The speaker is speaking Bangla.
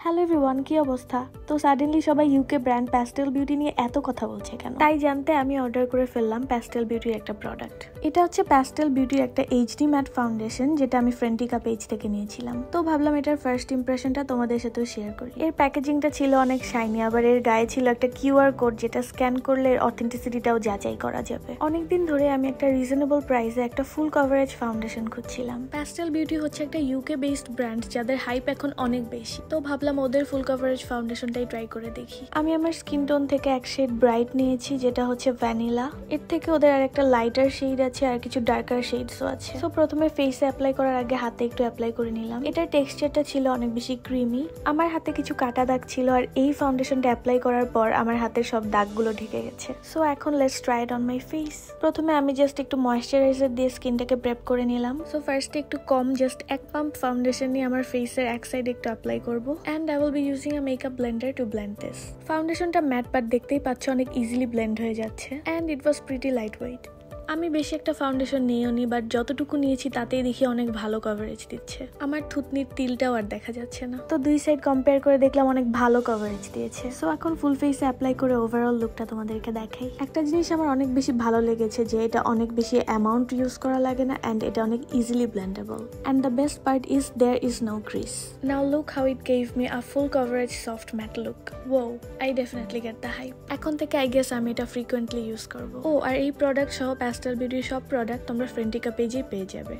হ্যালো এভরিওয়ান, কি অবস্থা? তো সাডেনলি সবাই ইউকে ব্র্যান্ড প্যাস্টেল বিউটি নিয়ে এত কথা বলছে কেন? তাই জানতে আমি অর্ডার করে ফেললাম প্যাস্টেল বিউটির একটা প্রোডাক্ট। এটা হচ্ছে প্যাস্টেল বিউটির একটা এইচডি ম্যাট ফাউন্ডেশন, যেটা আমি ফ্রেন্টিকা পেজ থেকে নিয়েছিলাম। তো ভাবলাম এটার ফার্স্ট ইমপ্রেশনটা তোমাদের সাথেও শেয়ার করি। এর প্যাকেজিংটা ছিল অনেক শাইনি, আবার এর গায়ে ছিল একটা কিউআর কোড, যেটা স্ক্যান করলে এর অথেন্টিসিটিটাও যাচাই করা যাবে। অনেকদিন ধরে আমি একটা রিজনেবল প্রাইসে একটা ফুল কভারেজ ফাউন্ডেশন খুঁজছিলাম। প্যাস্টেল বিউটি হচ্ছে একটা ইউকে বেসড ব্র্যান্ড, যাদের হাইপ এখন অনেক বেশি। তো ভাবলাম ওদের ফুল কভারেজ ফাউন্ডেশনটাই ট্রাই করে দেখি। আমি আমার স্কিন টোন থেকে এক শেড ব্রাইট নিয়েছি, যেটা হচ্ছে ভ্যানিলা। এর থেকে ওদের আর একটা লাইটার শেড আছে, আর কিছু ডার্কার শেডসও আছে। তো প্রথমে ফেসে অ্যাপ্লাই করার আগে হাতে একটু অ্যাপ্লাই করে নিলাম। এটার টেক্সচারটা ছিল অনেক বেশি ক্রিমি। আমার হাতে কিছু কাটা দাগ ছিল, আর এই ফাউন্ডেশনটা অ্যাপ্লাই করার পর আমার হাতের সব দাগগুলো ঢেকে গেছে। সো এখন let's try it on my face. প্রথমে আমি জাস্ট একটু ময়েশ্চারাইজার দিয়ে স্কিনটাকে প্রেপ করে নিলাম। সো ফার্স্টে একটু কম, জাস্ট এক পাম্প ফাউন্ডেশন নিয়ে আমার ফেসের এক সাইডে একটু অ্যাপ্লাই করবো। And I will be using a makeup blender to blend this. ফাউন্ডেশনটা ম্যাট, বাট দেখতেই পাচ্ছ অনেক ইজিলি ব্লেন্ড হয়ে যাচ্ছে। And it was pretty lightweight. আমি বেশি একটা ফাউন্ডেশন নিইনি, বাট যতটুকু নিয়েছি তাতেই দেখি অনেক ভালো কভারেজ দিচ্ছে। আমার থুতনির তিলটাও আর দেখা যাচ্ছে না। তো দুই সাইড কম্পেয়ার করে দেখলাম অনেক ভালো কভারেজ দিয়েছে। সো এখন ফুল ফেসে অ্যাপ্লাই করে ওভারঅল লুকটা তোমাদেরকে দেখাই। একটা জিনিস আমার অনেক বেশি ভালো লেগেছে, যে এটা অনেক বেশি অ্যামাউন্ট ইউজ করা লাগে না, অ্যান্ড এটা অনেক easily blendable. And the best part is there is no crease. Now look how it gave me a full coverage soft matte look. Wow, I definitely get the hype. এখন থেকে আই গেস আমি এটা ফ্রিকোয়েন্টলি ইউজ করবো। ও আর এই প্রোডাক্ট সহ প্যাস্টেল বিউটির সব প্রোডাক্ট তোমরা ফ্রেন্টিকা পেজেই পেয়ে যাবে।